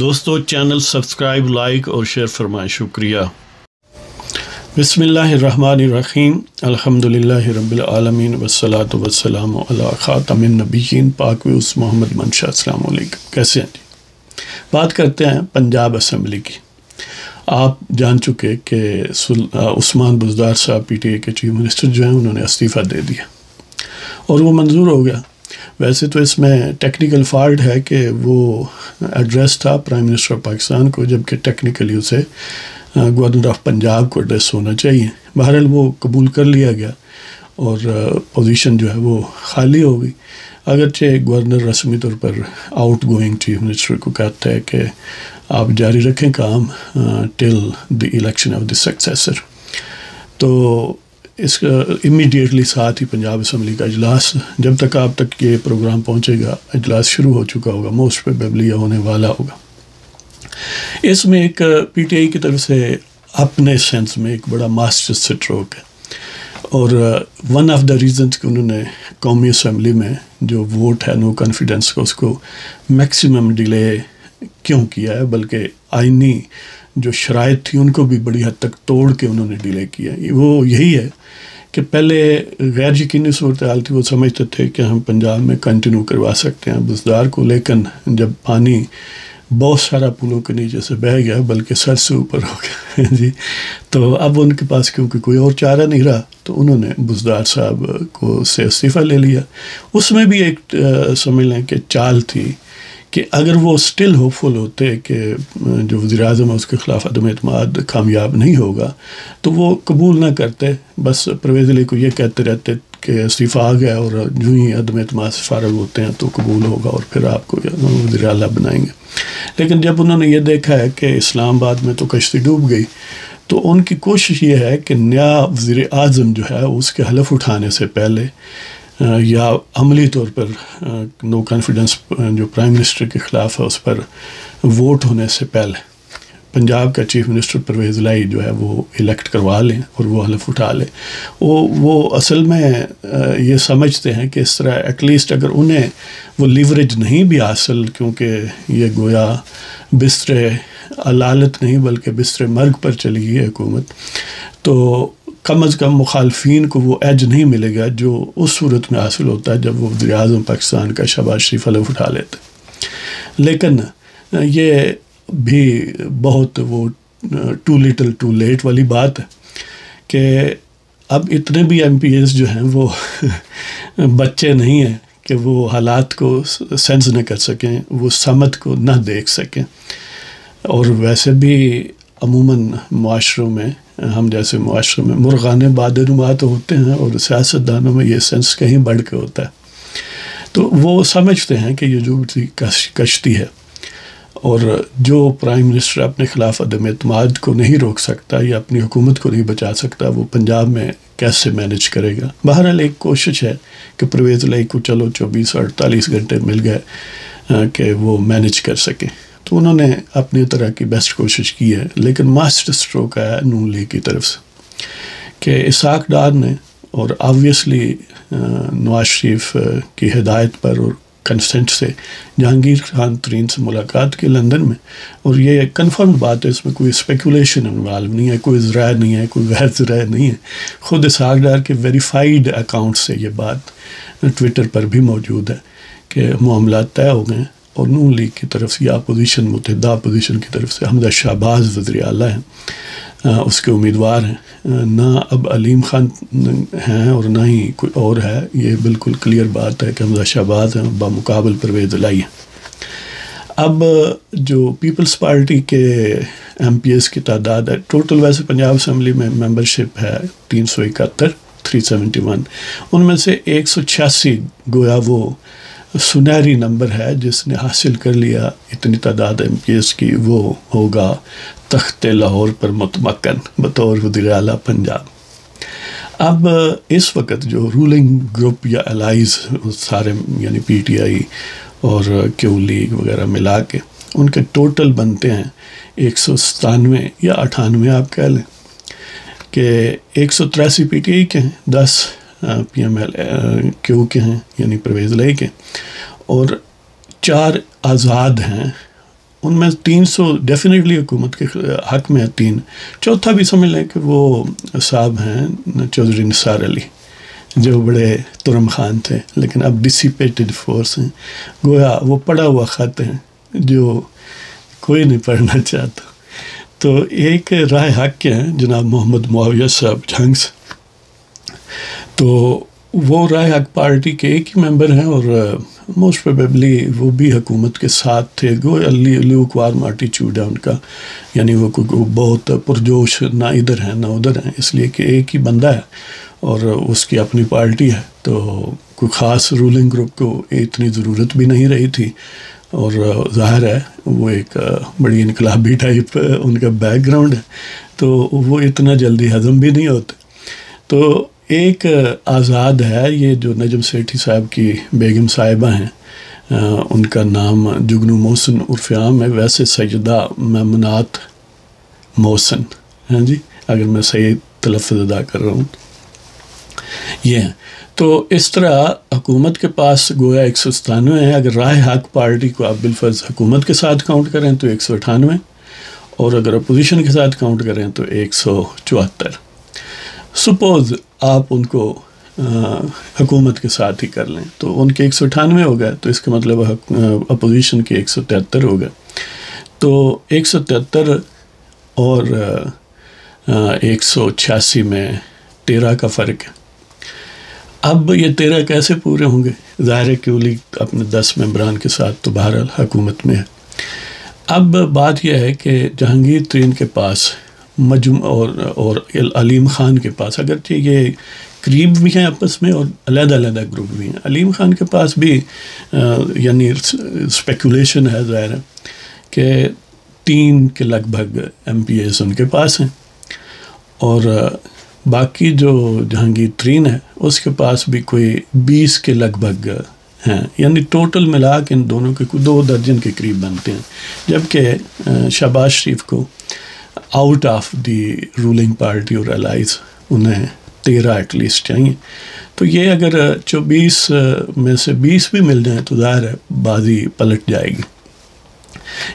دوستو channel subscribe, like اور share فرمائیں، شکریہ۔ بسم اللہ الرحمن الرحیم، الحمدللہ رب العالمین والصلاة والسلام علی خاتم النبیین پاک ویوس محمد منشا۔ السلام علیکم، کیسے ہیں جی؟ بات کرتے ہیں پنجاب اسمبلی کی۔ آپ جان چکے کہ عثمان بزدار صاحب پی ٹی اے کے چیف منسٹر جو ہیں انہوں نے استعفیٰ دے دیا اور وہ منظور ہو گیا۔ ویسے تو اس میں ٹیکنیکل فالٹ ہے کہ وہ ایڈریس تھا پرائم منسٹر آف پاکستان کو، جبکہ ٹیکنیکلی اسے گورنر آف پنجاب کو ایڈریس ہونا چاہیے۔ بہرحال وہ قبول کر لیا گیا اور پوزیشن جو ہے وہ خالی ہو گئی، اگرچہ گورنر رسمی طور پر آؤٹ گوئنگ چیف منسٹر کو کہتا ہے کہ آپ جاری رکھیں کام ٹل دی الیکشن آف دی سکسیسر۔ تو اس کا امیڈیٹلی ساتھ ہی پنجاب اسمبلی کا اجلاس، جب تک آپ تک یہ پروگرام پہنچے گا اجلاس شروع ہو چکا ہوگا، موسٹ پروبیبلی ہونے والا ہوگا۔ اس میں ایک پی ٹی آئی کی طرف سے اپنے سینس میں ایک بڑا ماسٹر اسٹروک ہے، اور ون آف دا ریزنس کہ انہوں نے قومی اسمبلی میں جو ووٹ ہے نو کانفیڈنس کا، اس کو میکسیمم ڈیلے کیوں کیا ہے، بلکہ آئینی جو شرائط تھی ان کو بھی بڑی حد تک توڑ کے انہوں نے ڈیلے کیا۔ وہ یہی ہے کہ پہلے غیر یقینی صورتحال تھی، وہ سمجھتے تھے کہ ہم پنجاب میں کنٹینیو کروا سکتے ہیں بزدار کو، لیکن جب پانی بہت سارا پلوں کے نیچے سے بہہ گیا بلکہ سر سے اوپر ہو گیا جی، تو اب ان کے پاس کیونکہ کوئی اور چارہ نہیں رہا تو انہوں نے بزدار صاحب کو سے استعفیٰ لے لیا۔ اس میں بھی ایک سمجھ لیں کہ چال تھی کہ اگر وہ سٹل ہوپ فل ہوتے کہ جو وزیر اعظم ہے اس کے خلاف عدم اعتماد کامیاب نہیں ہوگا تو وہ قبول نہ کرتے، بس پرویز علی کو یہ کہتے رہتے کہ استعفیٰ آ گیا اور جو ہی عدم اعتماد سے فارغ ہوتے ہیں تو قبول ہوگا اور پھر آپ کو وزیر اعلیٰ بنائیں گے۔ لیکن جب انہوں نے یہ دیکھا ہے کہ اسلام آباد میں تو کشتی ڈوب گئی، تو ان کی کوشش یہ ہے کہ نیا وزیر اعظم جو ہے اس کے حلف اٹھانے سے پہلے یا عملی طور پر نو کانفیڈنس جو پرائم منسٹر کے خلاف ہے اس پر ووٹ ہونے سے پہلے پنجاب کا چیف منسٹر پرویز الہی جو ہے وہ الیکٹ کروا لیں اور وہ حلف اٹھا لیں۔ وہ اصل میں یہ سمجھتے ہیں کہ اس طرح ایٹ لیسٹ اگر انہیں وہ لیوریج نہیں بھی حاصل، کیونکہ یہ گویا بستر علالت نہیں بلکہ بستر مرگ پر چلی گئی حکومت، تو کم از کم مخالفین کو وہ ایج نہیں ملے گا جو اس صورت میں حاصل ہوتا ہے جب وہ وزیر اعظم پاکستان کا شہباز شریف حلف اٹھا لیتے۔ لیکن یہ بھی بہت وہ ٹو لٹل ٹو لیٹ والی بات ہے کہ اب اتنے بھی ایم پی ایز جو ہیں وہ بچے نہیں ہیں کہ وہ حالات کو سینس نہ کر سکیں، وہ سمت کو نہ دیکھ سکیں، اور ویسے بھی عموماً معاشروں میں ہم جیسے معاشروں میں مرغان بادنما تو ہوتے ہیں اور سیاستدانوں میں یہ سینس کہیں بڑھ کے ہوتا ہے، تو وہ سمجھتے ہیں کہ یہ جو کشتی ہے اور جو پرائم منسٹر اپنے خلاف عدم اعتماد کو نہیں روک سکتا یا اپنی حکومت کو نہیں بچا سکتا، وہ پنجاب میں کیسے مینج کرے گا۔ بہرحال ایک کوشش ہے کہ پرویز الہی کو چلو 24 اور 48 گھنٹے مل گئے کہ وہ مینج کر سکیں، تو انہوں نے اپنی طرح کی بیسٹ کوشش کی ہے۔ لیکن ماسٹر اسٹروک آیا نون لیگ کی طرف سے کہ اسحاق ڈار نے، اور آبویسلی نواز شریف کی ہدایت پر اور کنسنٹ سے جہانگیر خان ترین سے ملاقات کی لندن میں، اور یہ کنفرم بات ہے، اس میں کوئی اسپیکولیشن انوالو نہیں ہے، کوئی ذرائع نہیں ہے، کوئی غیر ذرائع نہیں ہے، خود اسحاق ڈار کے ویریفائیڈ اکاؤنٹ سے یہ بات ٹویٹر پر بھی موجود ہے کہ معاملات طے ہو گئے ہیں، اور نون لیگ کی طرف سے یا اپوزیشن متحدہ اپوزیشن کی طرف سے حمزہ شہباز وزیر اعلیٰ ہیں، اس کے امیدوار ہیں، نہ اب علیم خان ہیں اور نہ ہی کوئی اور ہے، یہ بالکل کلیئر بات ہے کہ حمزہ شہباز ہیں بمقابل پرویز الہی ہیں۔ اب جو پیپلز پارٹی کے ایم پی ایس کی تعداد ہے ٹوٹل، ویسے پنجاب اسمبلی میں ممبرشپ ہے 371 371، ان میں سے 186 گویا وہ سنہری نمبر ہے جس نے حاصل کر لیا اتنی تعداد ایم پی ایس کی، وہ ہوگا تخت لاہور پر متمکن بطور وزیر اعلیٰ پنجاب۔ اب اس وقت جو رولنگ گروپ یا الائز سارے یعنی پی ٹی آئی اور کیو لیگ وغیرہ ملا کے ان کے ٹوٹل بنتے ہیں 197 یا 98 آپ کہہ لیں، کہ 183 پی ٹی آئی کے ہیں، 10 پی ایم ایل کیو کے ہیں یعنی پرویز الہی کے، اور 4 آزاد ہیں ان میں 300 ڈیفینیٹلی حکومت کے حق میں ہے 3. چوتھا بھی سمجھ لیں کہ وہ صاحب ہیں چودھری نثار علی جو بڑے ترم خان تھے لیکن اب ڈسیپیٹڈ فورس ہیں. گویا وہ پڑھا ہوا خط ہیں جو کوئی نہیں پڑھنا چاہتا. تو ایک رائے حق کے ہیں جناب محمد معاویہ صاحب جھنگ سے. تو وہ رائے حق پارٹی کے ایک ہی ممبر ہیں اور موسٹ پروبیبلی وہ بھی حکومت کے ساتھ تھے. لیوک وارم ایٹیچیوڈ ہے ان کا, یعنی وہ بہت پرجوش نہ ادھر ہیں نہ ادھر ہیں, اس لیے کہ ایک ہی بندہ ہے اور اس کی اپنی پارٹی ہے. تو کوئی خاص رولنگ گروپ کو اتنی ضرورت بھی نہیں رہی تھی, اور ظاہر ہے وہ ایک بڑی انقلابی ٹائپ ان کا بیک گراؤنڈ ہے, تو وہ اتنا جلدی ہضم بھی نہیں ہوتے. تو ایک آزاد ہے یہ جو نجم سیٹھی صاحب کی بیگم صاحبہ ہیں, ان کا نام جگنو محسن عرف عام ہے, ویسے سیدہ میمنات محسن, ہاں جی اگر میں صحیح تلفظ ادا کر رہا ہوں یہ ہیں. تو اس طرح حکومت کے پاس گویا 197 ہیں. اگر رائے حق پارٹی کو آپ بالفرض حکومت کے ساتھ کاؤنٹ کریں تو 198, اور اگر اپوزیشن کے ساتھ کاؤنٹ کریں تو 174. سپوز آپ ان کو حکومت کے ساتھ ہی کر لیں تو ان کے 198 ہو گئے, تو اس کا مطلب اپوزیشن کے 173 ہو گئے. تو 173 اور 186 میں 13 کا فرق ہے. اب یہ 13 کیسے پورے ہوں گے؟ ظاہر ہے کہ اولی اپنے 10 ممبران کے ساتھ تو بہرحال حکومت میں ہے. اب بات یہ ہے کہ جہانگیر ترین کے پاس اور علیم خان کے پاس, اگرچہ یہ قریب بھی ہیں آپس میں اور علیحدہ علیحدہ گروپ بھی ہیں, علیم خان کے پاس بھی یعنی اسپیکولیشن ہے ظاہر ہے کہ 3 کے لگ بھگ MPAs ان کے پاس ہیں, اور باقی جو جہانگیر ترین ہے اس کے پاس بھی کوئی 20 کے لگ بھگ ہیں, یعنی ٹوٹل ملا کے ان دونوں کے 2 درجن کے قریب بنتے ہیں. جبکہ شہباز شریف کو out of the ruling party اور الائز انہیں 13 ایٹ لیسٹ چاہیے. تو یہ اگر 24 میں سے 20 بھی مل جائیں تو ظاہر ہے بازی پلٹ جائے گی,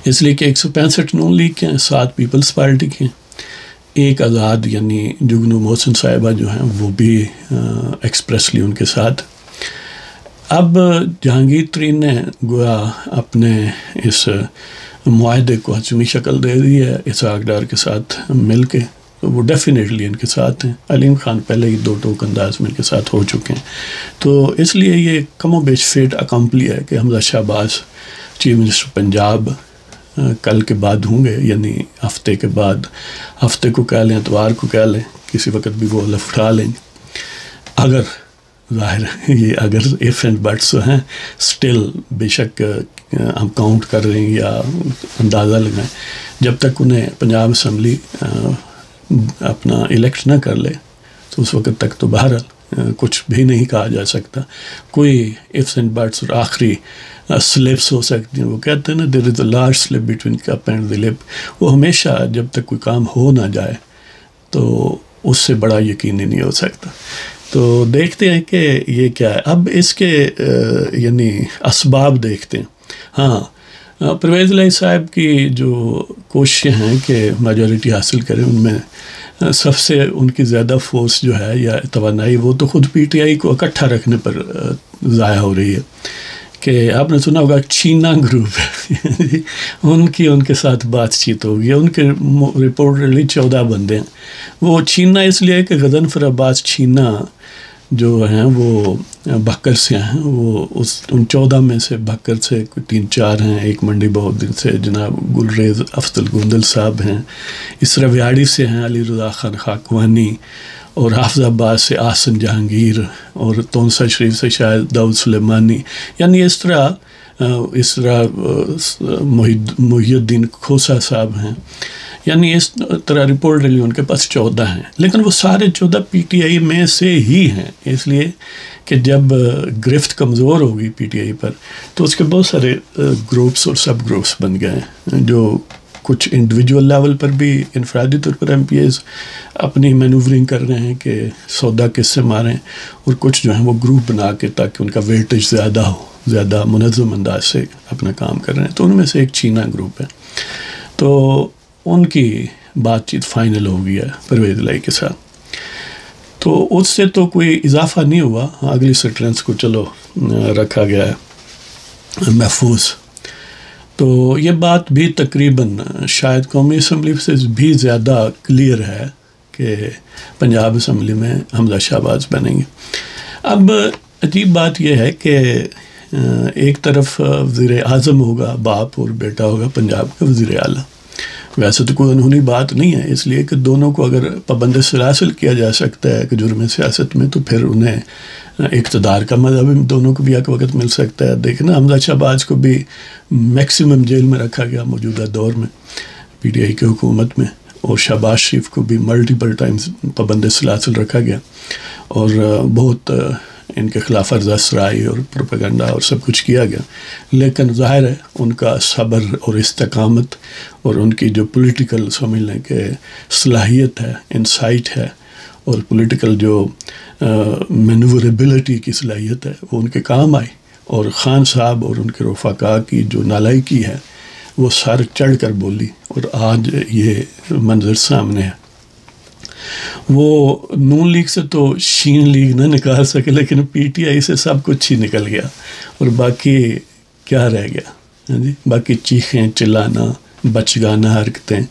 اس لیے کہ 165 نون لیگ کے ہیں, 7 پیپلز پارٹی کے ہیں, ایک آزاد یعنی جگنو محسن صاحبہ جو ہیں وہ بھی ایکسپریسلی ان کے ساتھ. اب جہانگیر ترین نے گویا اپنے اس معاہدے کو حتمی شکل دے دی ہے اسحاق ڈار کے ساتھ مل کے, تو وہ ڈیفینیٹلی ان کے ساتھ ہیں. علیم خان پہلے ہی 2 ٹوک انداز میں ان کے ساتھ ہو چکے ہیں. تو اس لیے یہ کم و بیش فیٹ اکمپلی ہے کہ حمزہ شہباز چیف منسٹر پنجاب کل کے بعد ہوں گے, یعنی ہفتے کے بعد, ہفتے کو کہہ لیں اتوار کو کہہ لیں, کسی وقت بھی وہ حلف اٹھا لیں گے. اگر ظاہر یہ اگر ایف اینڈ بٹس ہیں سٹل, بے شک ہم کاؤنٹ کر رہے ہیں یا اندازہ لگائیں, جب تک انہیں پنجاب اسمبلی اپنا الیکٹ نہ کر لے تو اس وقت تک تو بہرحال کچھ بھی نہیں کہا جا سکتا. کوئی ایفس اینڈ بٹس اور آخری سلپس ہو سکتی ہیں. وہ کہتے ہیں نا there is a large slip between cup and the lip, وہ ہمیشہ جب تک کوئی کام ہو نہ جائے تو اس سے بڑا یقینی نہیں ہو سکتا. تو دیکھتے ہیں کہ یہ کیا ہے. اب اس کے یعنی اسباب دیکھتے ہیں. ہاں, پرویز الہی صاحب کی جو کوششیں ہیں کہ میجورٹی حاصل کریں, ان میں سب سے ان کی زیادہ فورس جو ہے یا توانائی وہ تو خود PTI کو اکٹھا رکھنے پر ضائع ہو رہی ہے. کہ آپ نے سنا ہوگا چینا گروپ ہے ان کے ساتھ بات چیت ہوگی. ان کے رپورٹلی 14 بندے ہیں. وہ چینا اس لیے کہ غضنفر عباس چینا جو ہیں وہ بھکر سے ہیں. وہ ان 14 میں سے بھکر سے 3-4 ہیں. ایک منڈی بہودر سے جناب گلریز افضل گندل صاحب ہیں. اسرا ویاڑی سے ہیں علی رضا خان خاکوانی, اور حافظ آباد سے آسن جہانگیر, اور تونسا شریف سے شاید داؤد سلیمانی. یعنی اس طرح محی الدین کھوسا صاحب ہیں. یعنی اس طرح رپورٹ لی ان کے پاس 14 ہیں, لیکن وہ سارے 14 PTI میں سے ہی ہیں. اس لیے کہ جب گرفت کمزور ہوگی PTI پر تو اس کے بہت سارے گروپس اور سب گروپس بن گئے ہیں, جو کچھ انڈیویجول لیول پر بھی انفرادی طور پر MPAs اپنی مینوورنگ کر رہے ہیں کہ سودا کس سے ماریں, اور کچھ جو ہیں وہ گروپ بنا کے تاکہ ان کا ویٹیج زیادہ ہو. زیادہ منظم انداز سے اپنا کام کر رہے ہیں. تو ان میں سے ایک چینا گروپ ہے. تو ان کی بات چیت فائنل ہو گیا پرویز الہی کے ساتھ. تو اس سے تو کوئی اضافہ نہیں ہوا. اگلی سٹرنس کو چلو رکھا گیا ہے محفوظ. تو یہ بات بھی تقریباً شاید قومی اسمبلی سے بھی زیادہ کلیئر ہے کہ پنجاب اسمبلی میں حمزہ شہباز بنیں گے. اب عجیب بات یہ ہے کہ ایک طرف وزیر اعظم ہوگا باپ اور بیٹا ہوگا پنجاب کا وزیر اعلیٰ. ویسے تو کوئی انہونی بات نہیں ہے، اس لیے کہ دونوں کو اگر پابند سلاسل کیا جا سکتا ہے کہ جرم سیاست میں، تو پھر انہیں اقتدار کا مزہ بھی دونوں کو بھی ایک وقت مل سکتا ہے. دیکھنا حمزہ شہباز کو بھی میکسیمم جیل میں رکھا گیا موجودہ دور میں پی ٹی آئی کی حکومت میں، اور شہباز شریف کو بھی ملٹیپل ٹائمز پابند سلاسل رکھا گیا اور بہت ان کے خلاف ارضا سرائی اور پروپیگنڈا اور سب کچھ کیا گیا. لیکن ظاہر ہے ان کا صبر اور استقامت اور ان کی جو پولیٹیکل سمجھ لیں کہ صلاحیت ہے، انسائٹ ہے، اور پولیٹیکل جو مینوربلٹی کی صلاحیت ہے وہ ان کے کام آئی. اور خان صاحب اور ان کے رفقا کی جو نالائکی ہے وہ سر چڑھ کر بولی، اور آج یہ منظر سامنے ہے. وہ نون لیگ سے تو شین لیگ نہ نکال سکے، لیکن پی ٹی آئی سے سب کچھ ہی نکل گیا، اور باقی کیا رہ گیا؟ جی باقی چیخیں، چلانا، بچگانا حرکتیں،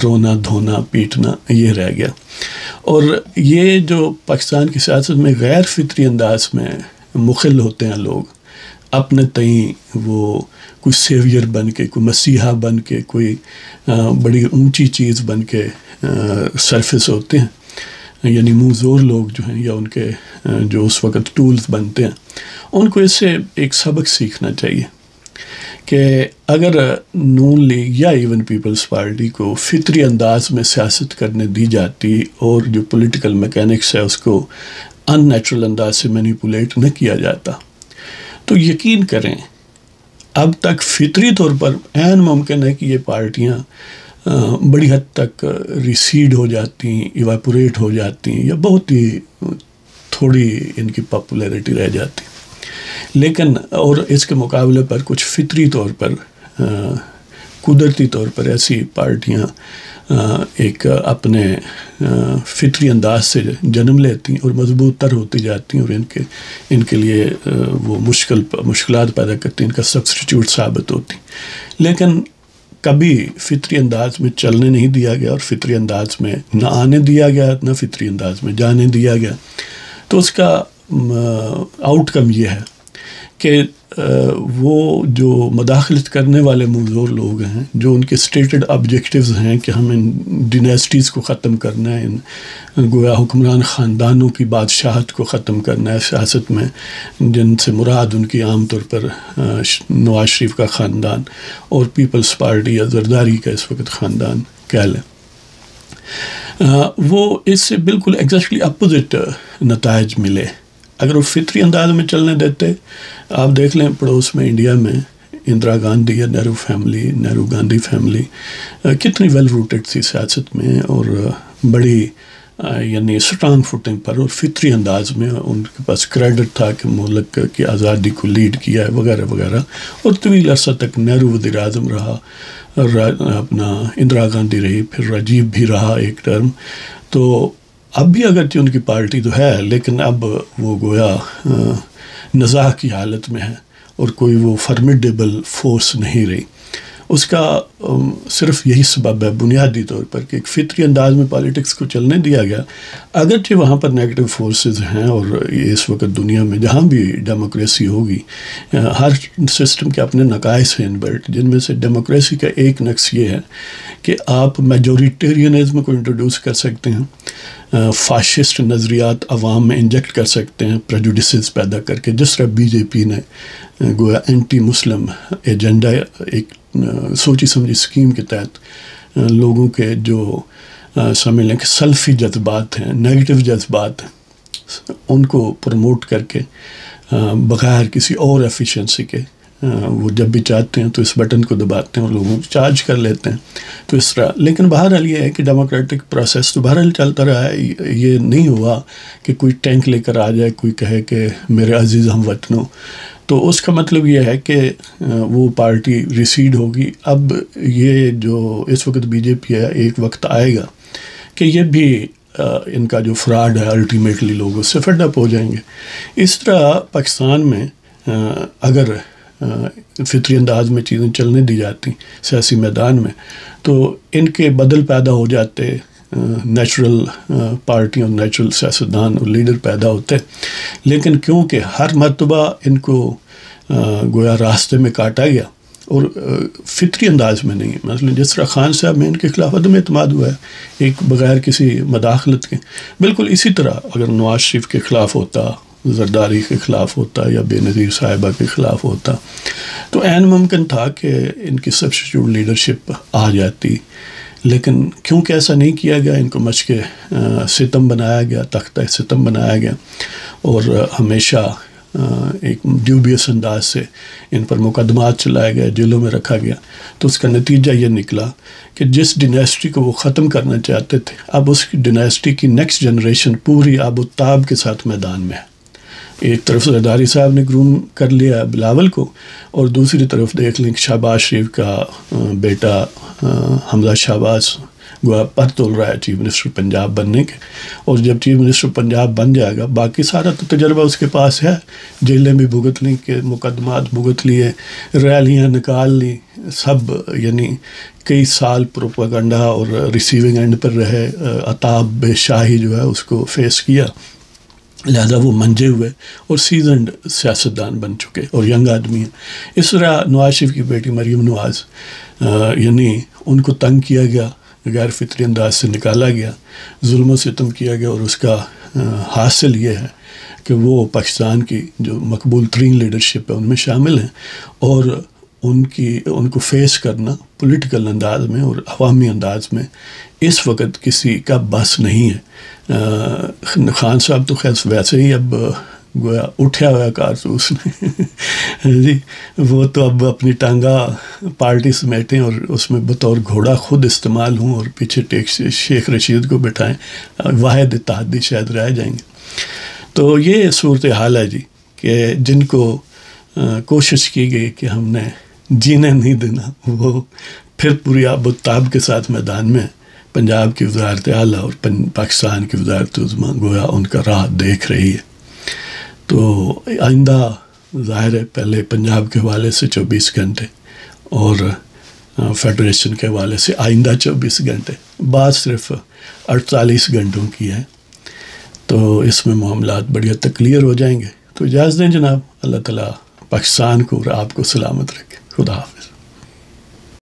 رونا دھونا پیٹنا، یہ رہ گیا. اور یہ جو پاکستان کی سیاست میں غیر فطری انداز میں مخل ہوتے ہیں لوگ، اپنے تئیں وہ کوئی سیویئر بن کے، کوئی مسیحا بن کے، کوئی بڑی اونچی چیز بن کے سرفس ہوتے ہیں، یعنی منہ زور لوگ جو ہیں، یا ان کے جو اس وقت ٹولز بنتے ہیں، ان کو اس سے ایک سبق سیکھنا چاہیے کہ اگر نون لیگ یا ایون پیپلز پارٹی کو فطری انداز میں سیاست کرنے دی جاتی اور جو پولیٹیکل میکینکس ہے اس کو ان نیچرل انداز سے مینیپولیٹ نہ کیا جاتا، تو یقین کریں اب تک فطری طور پر عین ممکن ہے کہ یہ پارٹیاں بڑی حد تک ریسیڈ ہو جاتی ہیں، ایواپوریٹ ہو جاتی ہیں، یا بہت ہی تھوڑی ان کی پاپولیرٹی رہ جاتی. لیکن اور اس کے مقابلے پر کچھ فطری طور پر قدرتی طور پر ایسی پارٹیاں ایک اپنے فطری انداز سے جنم لیتی ہیں اور مضبوط تر ہوتی جاتی ہیں، اور ان کے لیے وہ مشکلات پیدا کرتی ہیں، ان کا سبسٹیٹیوٹ ثابت ہوتی. لیکن کبھی فطری انداز میں چلنے نہیں دیا گیا، اور فطری انداز میں نہ آنے دیا گیا، نہ فطری انداز میں جانے دیا گیا. تو اس کا آؤٹ کم یہ ہے کہ وہ جو مداخلت کرنے والے منظور لوگ ہیں، جو ان کے اسٹیٹڈ آبجیکٹیوز ہیں کہ ہم ان ڈیناسٹیز کو ختم کرنا ہے، ان گویا حکمران خاندانوں کی بادشاہت کو ختم کرنا ہے سیاست میں، جن سے مراد ان کی عام طور پر نواز شریف کا خاندان اور پیپلز پارٹی یا زرداری کا اس وقت خاندان کہہ لیں، وہ اس سے بالکل ایگزیکٹلی اپوزٹ نتائج ملے. اگر وہ فطری انداز میں چلنے دیتے، آپ دیکھ لیں پڑوس میں انڈیا میں اندرا گاندھی یا نہرو گاندھی فیملی کتنی ویل روٹڈ تھی سیاست میں، اور بڑی یعنی اسٹرانگ فوٹنگ پر اور فطری انداز میں ان کے پاس کریڈٹ تھا کہ ملک کی آزادی کو لیڈ کیا ہے وغیرہ وغیرہ. اور طویل عرصہ تک نہرو وزیر اعظم رہا، اپنا اندرا گاندھی رہی، پھر راجیو بھی رہا ایک ٹرم. تو اب بھی اگرچہ ان کی پارٹی تو ہے، لیکن اب وہ گویا نزاع کی حالت میں ہے اور کوئی وہ فرمیڈیبل فورس نہیں رہی. اس کا صرف یہی سبب ہے بنیادی طور پر کہ ایک فطری انداز میں پالیٹکس کو چلنے دیا گیا، اگرچہ وہاں پر نیگیٹو فورسز ہیں. اور اس وقت دنیا میں جہاں بھی ڈیموکریسی ہوگی، ہر سسٹم کے اپنے نقائص ہیں انبلٹ، جن میں سے ڈیموکریسی کا ایک نقص یہ ہے کہ آپ میجورٹیرینزم کو انٹروڈیوس کر سکتے ہیں، فاشسٹ نظریات عوام میں انجیکٹ کر سکتے ہیں پریجوڈسز پیدا کر کے، جس طرح بی جے پی نے گویا اینٹی مسلم ایجنڈا ایک سوچی سمجھی اسکیم کے تحت لوگوں کے جو سمجھ لیں کہ سلفی جذبات ہیں، نیگیٹو جذبات ہیں، ان کو پروموٹ کر کے بغیر کسی اور ایفیشنسی کے وہ جب بھی چاہتے ہیں تو اس بٹن کو دباتے ہیں اور لوگوں کو چارج کر لیتے ہیں. تو اس طرح لیکن بہرحال یہ ہے کہ ڈیموکریٹک پروسیس تو بہرحال چلتا رہا ہے. یہ نہیں ہوا کہ کوئی ٹینک لے کر آ جائے، کوئی کہے کہ میرے عزیز ہم وطنوں تو اس کا مطلب یہ ہے کہ وہ پارٹی ریسیڈ ہوگی. اب یہ جو اس وقت بی جے پی ہے، ایک وقت آئے گا کہ یہ بھی ان کا جو فراڈ ہے الٹیمیٹلی لوگ اس سے فیڈ اپ ہو جائیں گے. اس طرح پاکستان میں اگر فطری انداز میں چیزیں چلنے دی جاتی سیاسی میدان میں، تو ان کے بدل پیدا ہو جاتے، نیچرل پارٹیوں، نیچرل سیاستدان اور لیڈر پیدا ہوتے. لیکن کیونکہ ہر مرتبہ ان کو گویا راستے میں کاٹا گیا اور فطری انداز میں نہیں. مثلا جس طرح خان صاحب میں ان کے خلاف عدم اعتماد ہوا ہے ایک بغیر کسی مداخلت کے، بالکل اسی طرح اگر نواز شریف کے خلاف ہوتا، زرداری کے خلاف ہوتا یا بے نظیر صاحبہ کے خلاف ہوتا، تو عین ممکن تھا کہ ان کی سبسٹیٹیوٹ لیڈرشپ آ جاتی. لیکن کیونکہ ایسا نہیں کیا گیا، ان کو مچ کے ستم بنایا گیا، تختہ ستم بنایا گیا، اور ہمیشہ ایک ڈیوبیس انداز سے ان پر مقدمات چلائے گئے، جیلوں میں رکھا گیا. تو اس کا نتیجہ یہ نکلا کہ جس ڈیناسٹی کو وہ ختم کرنا چاہتے تھے، اب اس ڈیناسٹی کی نیکسٹ جنریشن پوری آب و تاب کے ساتھ میدان میں ہے. ایک طرف زرداری صاحب نے گروم کر لیا بلاول کو، اور دوسری طرف دیکھ لیں شہباز شریف کا بیٹا حمزہ شہباز گویا پر تول رہا ہے چیف منسٹر پنجاب بننے کے. اور جب چیف منسٹر پنجاب بن جائے گا، باقی سارا تو تجربہ اس کے پاس ہے، جیلیں بھی بھگت لیں، کہ مقدمات بھگت لیے، ریلیاں نکال لی، سب یعنی کئی سال پروپیگنڈا اور ریسیونگ اینڈ پر رہے، عطاب شاہی جو ہے اس کو فیس کیا. لہذا وہ منجے ہوئے اور سیزنڈ سیاستدان بن چکے اور ینگ آدمی ہیں. اس طرح نواز شریف کی بیٹی مریم نواز، یعنی ان کو تنگ کیا گیا، غیر فطری انداز سے نکالا گیا، ظلم و ستم کیا گیا، اور اس کا حاصل یہ ہے کہ وہ پاکستان کی جو مقبول ترین لیڈرشپ ہے ان میں شامل ہیں، اور ان کو فیس کرنا پولیٹیکل انداز میں اور عوامی انداز میں اس وقت کسی کا بس نہیں ہے. خان صاحب تو خیر ویسے ہی اب گویا اٹھا ہوا کارتوس میں جی، وہ تو اب اپنی ٹانگا پارٹی سمیٹیں اور اس میں بطور گھوڑا خود استعمال ہوں اور پیچھے شیخ رشید کو بٹھائیں، واحد اتحادی شاید رہ جائیں گے. تو یہ صورتحال ہے جی، کہ جن کو کوشش کی گئی کہ ہم نے جینے نہیں دینا، وہ پھر پوری آب و تاب کے ساتھ میدان میں پنجاب کی وزارت اعلیٰ اور پاکستان کی وزارت عظمیٰ گویا ان کا راہ دیکھ رہی ہے. تو آئندہ ظاہر ہے پہلے پنجاب کے حوالے سے 24 گھنٹے اور فیڈریشن کے حوالے سے آئندہ 24 گھنٹے، بات صرف 48 گھنٹوں کی ہے. تو اس میں معاملات بڑی حد تک کلیئر ہو جائیں گے. تو اجازت دیں جناب، اللہ تعالیٰ پاکستان کو اور آپ کو سلامت رکھے. خدا حافظ.